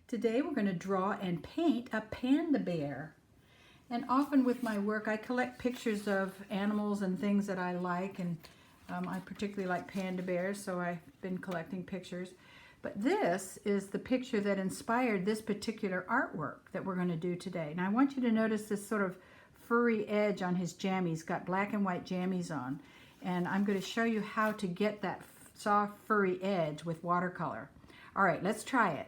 Today we're going to draw and paint a panda bear. And often with my work I collect pictures of animals and things that I like, and I particularly like panda bears, so I've been collecting pictures. But this is the picture that inspired this particular artwork that we're going to do today. Now I want you to notice this sort of furry edge on his jammies. He's got black and white jammies on. And I'm going to show you how to get that soft furry edge with watercolor. All right, let's try it.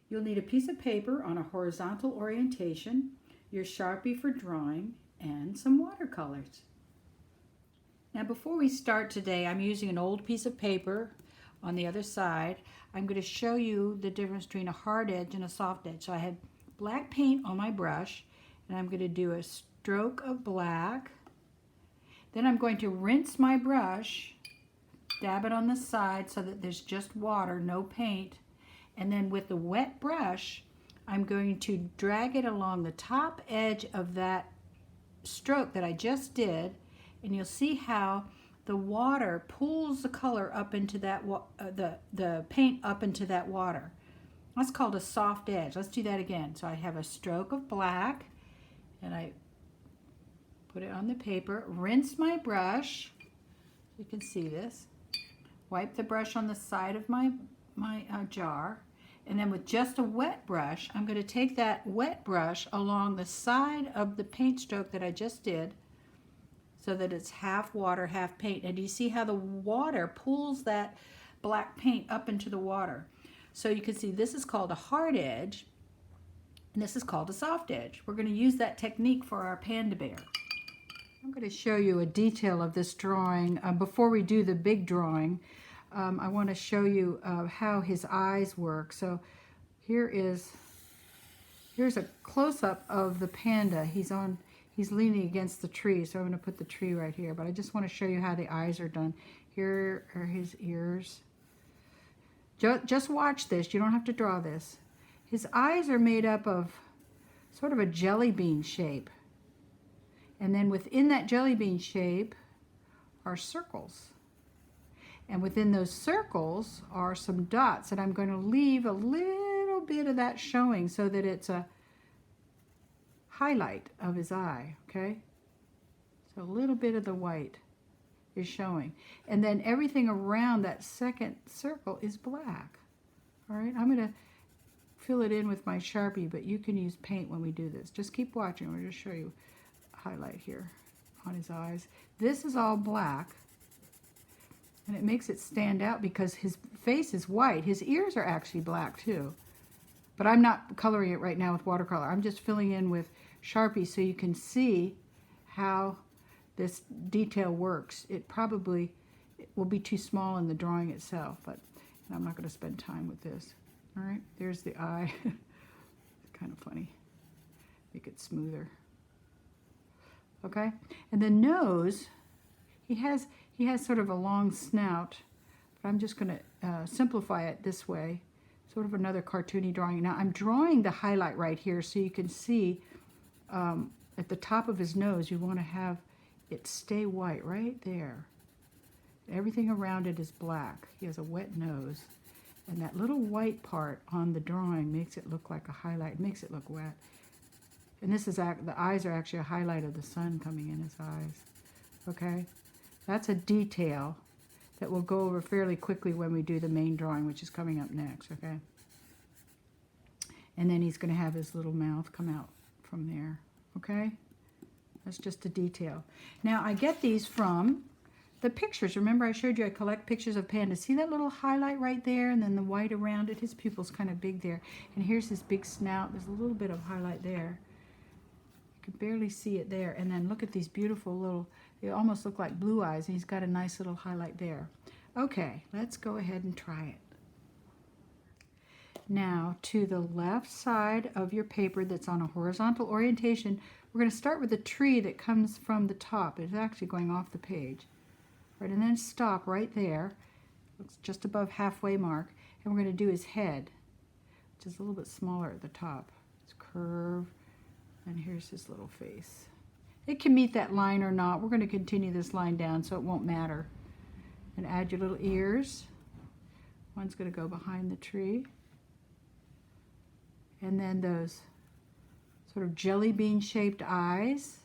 You'll need a piece of paper on a horizontal orientation, your Sharpie for drawing, and some watercolors. Now before we start today, I'm using an old piece of paper on the other side. I'm going to show you the difference between a hard edge and a soft edge. So I have black paint on my brush, and I'm going to do a stroke of black. Then I'm going to rinse my brush, dab it on the side so that there's just water, no paint. And then with the wet brush, I'm going to drag it along the top edge of that stroke that I just did, and you'll see how the water pulls the color up into that, the paint up into that water. That's called a soft edge. Let's do that again. So I have a stroke of black, and I put it on the paper, rinse my brush, you can see this, wipe the brush on the side of my jar, and then with just a wet brush, I'm going to take that wet brush along the side of the paint stroke that I just did so that it's half water, half paint. And you see how the water pulls that black paint up into the water. So you can see this is called a hard edge, and this is called a soft edge. We're going to use that technique for our panda bear. I'm going to show you a detail of this drawing. Before we do the big drawing, I want to show you how his eyes work. So here's a close-up of the panda. He's leaning against the tree, so I'm going to put the tree right here. But I just want to show you how the eyes are done. Here are his ears. Just watch this. You don't have to draw this. His eyes are made up of sort of a jelly bean shape. And then within that jelly bean shape are circles. And within those circles are some dots, and I'm going to leave a little bit of that showing so that it's a highlight of his eye, okay? So a little bit of the white is showing. And then everything around that second circle is black. All right, I'm going to fill it in with my Sharpie, but you can use paint when we do this. Just keep watching. I'll just show you a highlight here on his eyes. This is all black. And it makes it stand out because his face is white. His ears are actually black too. But I'm not coloring it right now with watercolor. I'm just filling in with Sharpie so you can see how this detail works. It will be too small in the drawing itself, but I'm not going to spend time with this. All right, there's the eye. It's kind of funny. Make it smoother. Okay, and the nose, he has sort of a long snout, but I'm just going to simplify it this way, sort of another cartoony drawing. Now I'm drawing the highlight right here so you can see at the top of his nose, you want to have it stay white right there. Everything around it is black. He has a wet nose, and that little white part on the drawing makes it look like a highlight, makes it look wet. And this is the eyes are actually a highlight of the sun coming in his eyes. Okay? That's a detail that we'll go over fairly quickly when we do the main drawing, which is coming up next, okay? And then he's going to have his little mouth come out from there, okay? That's just a detail. Now, I get these from the pictures. Remember I showed you I collect pictures of pandas. See that little highlight right there and then the white around it? His pupil's kind of big there. And here's his big snout. There's a little bit of highlight there. You can barely see it there. And then look at these beautiful little, they almost look like blue eyes, and he's got a nice little highlight there. Okay, let's go ahead and try it. Now, to the left side of your paper that's on a horizontal orientation, we're going to start with the tree that comes from the top. It's actually going off the page. Right, and then stop right there. Looks just above halfway mark. And we're going to do his head, which is a little bit smaller at the top. It's curved. And here's his little face. It can meet that line or not. We're going to continue this line down so it won't matter. And add your little ears. One's going to go behind the tree. And then those sort of jelly bean shaped eyes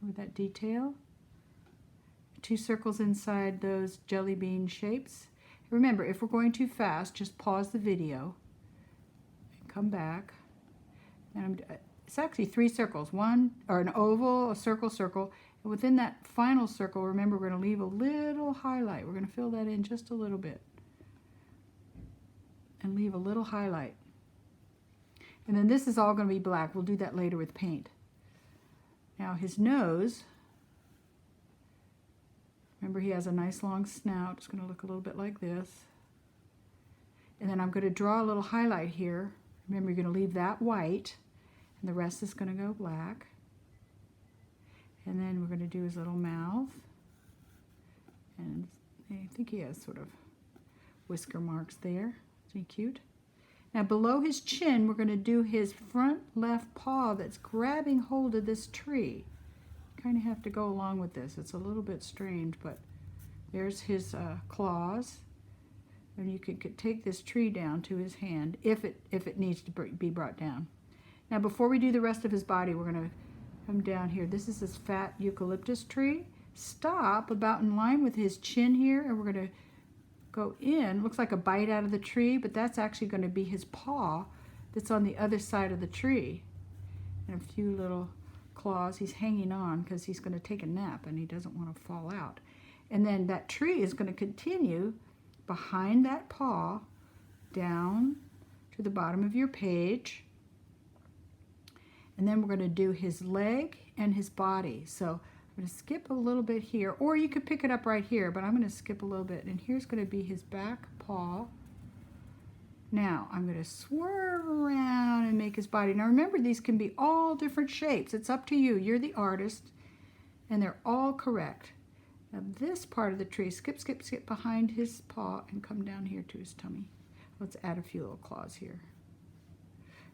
with that detail. 2 circles inside those jelly bean shapes. Remember, if we're going too fast, just pause the video and come back. And it's actually 3 circles, one or an oval, a circle, circle. And within that final circle, remember, we're going to leave a little highlight. We're going to fill that in just a little bit and leave a little highlight. And then this is all going to be black. We'll do that later with paint. Now his nose, remember, he has a nice long snout. It's going to look a little bit like this. And then I'm going to draw a little highlight here. Remember, you're going to leave that white, and the rest is going to go black. And then we're going to do his little mouth. And I think he has sort of whisker marks there. Isn't he cute? Now below his chin, we're going to do his front left paw that's grabbing hold of this tree. You kind of have to go along with this. It's a little bit strange, but there's his claws. And you can take this tree down to his hand if it needs to be brought down. Now before we do the rest of his body, we're going to come down here. This is this fat eucalyptus tree. Stop about in line with his chin here, and we're going to go in. Looks like a bite out of the tree, but that's actually going to be his paw that's on the other side of the tree. And a few little claws. He's hanging on because he's going to take a nap and he doesn't want to fall out. And then that tree is going to continue behind that paw down to the bottom of your page. And then we're going to do his leg and his body. So I'm going to skip a little bit here, or you could pick it up right here, but I'm going to skip a little bit. And here's going to be his back paw. Now I'm going to swerve around and make his body. Now remember, these can be all different shapes. It's up to you. You're the artist, and they're all correct. Now this part of the tree, skip, skip, skip behind his paw and come down here to his tummy. Let's add a few little claws here.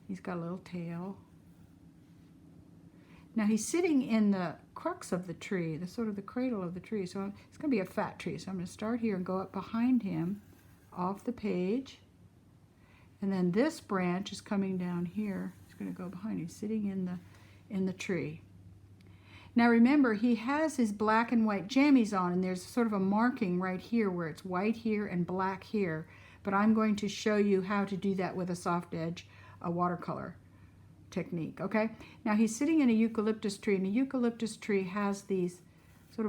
He's got a little tail. Now he's sitting in the crux of the tree, the sort of the cradle of the tree. So it's going to be a fat tree. So I'm going to start here and go up behind him off the page. And then this branch is coming down here. It's going to go behind. He's sitting in the tree. Now remember, he has his black and white jammies on, and there's sort of a marking right here where it's white here and black here. But I'm going to show you how to do that with a soft edge, a watercolor technique. Okay, now he's sitting in a eucalyptus tree, and the eucalyptus tree has these sort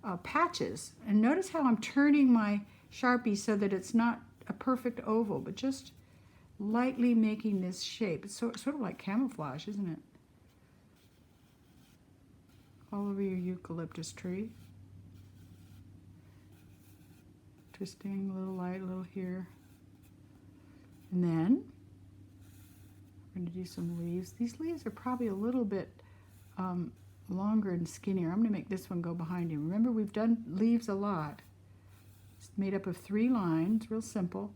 of patches, and notice how I'm turning my Sharpie so that it's not a perfect oval, but just lightly making this shape. It's sort of like camouflage, isn't it? All over your eucalyptus tree. Twisting a little light, a little here, and then I'm going to do some leaves. These leaves are probably a little bit longer and skinnier. I'm going to make this one go behind him. Remember, we've done leaves a lot. It's made up of 3 lines, real simple.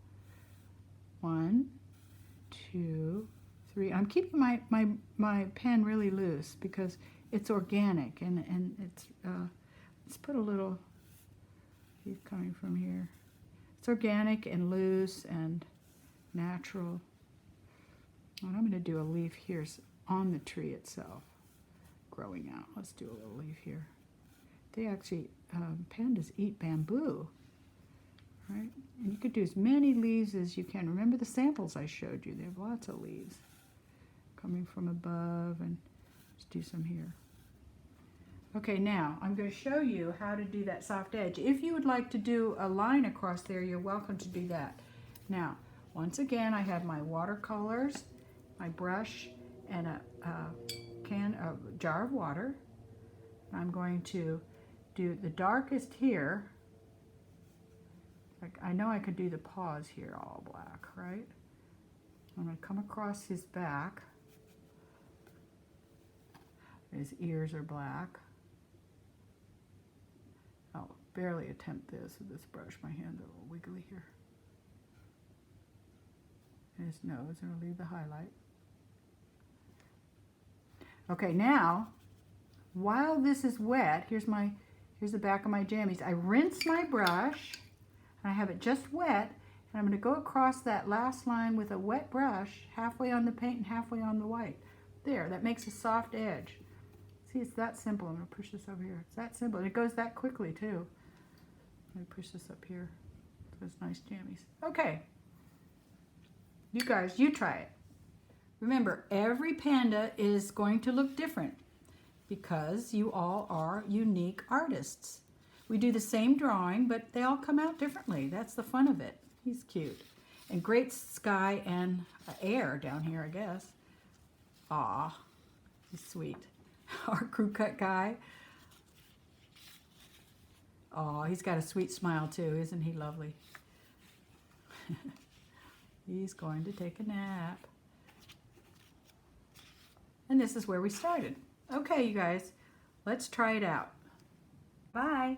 1, 2, 3. I'm keeping my pen really loose because it's organic, and it's let's put a little. He's coming from here. It's organic and loose and natural. And I'm going to do a leaf here on the tree itself, growing out. Let's do a little leaf here. They actually, pandas eat bamboo, right? And you could do as many leaves as you can. Remember the samples I showed you? They have lots of leaves coming from above, and let's do some here. Okay, now I'm going to show you how to do that soft edge. If you would like to do a line across there, you're welcome to do that. Now, once again, I have my watercolors, my brush, and a jar of water. I'm going to do the darkest here. Like, I know I could do the paws here all black, right? I'm going to come across his back. His ears are black. I'll barely attempt this with this brush. My hands are a little wiggly here. And his nose, and I'll leave the highlight. Okay, now, while this is wet, here's the back of my jammies. I rinse my brush, and I have it just wet, And I'm going to go across that last line with a wet brush, halfway on the paint and halfway on the white. There, that makes a soft edge. See, it's that simple. I'm going to push this over here. It's that simple. And it goes that quickly, too. Let me push this up here. Those nice jammies. Okay. You guys, you try it. Remember, every panda is going to look different because you all are unique artists. We do the same drawing, but they all come out differently. That's the fun of it. He's cute. And great sky and air down here, I guess. Aw, he's sweet. Our crew cut guy. Aw, he's got a sweet smile too. Isn't he lovely? He's going to take a nap. And this is where we started. Okay, you guys, let's try it out. Bye.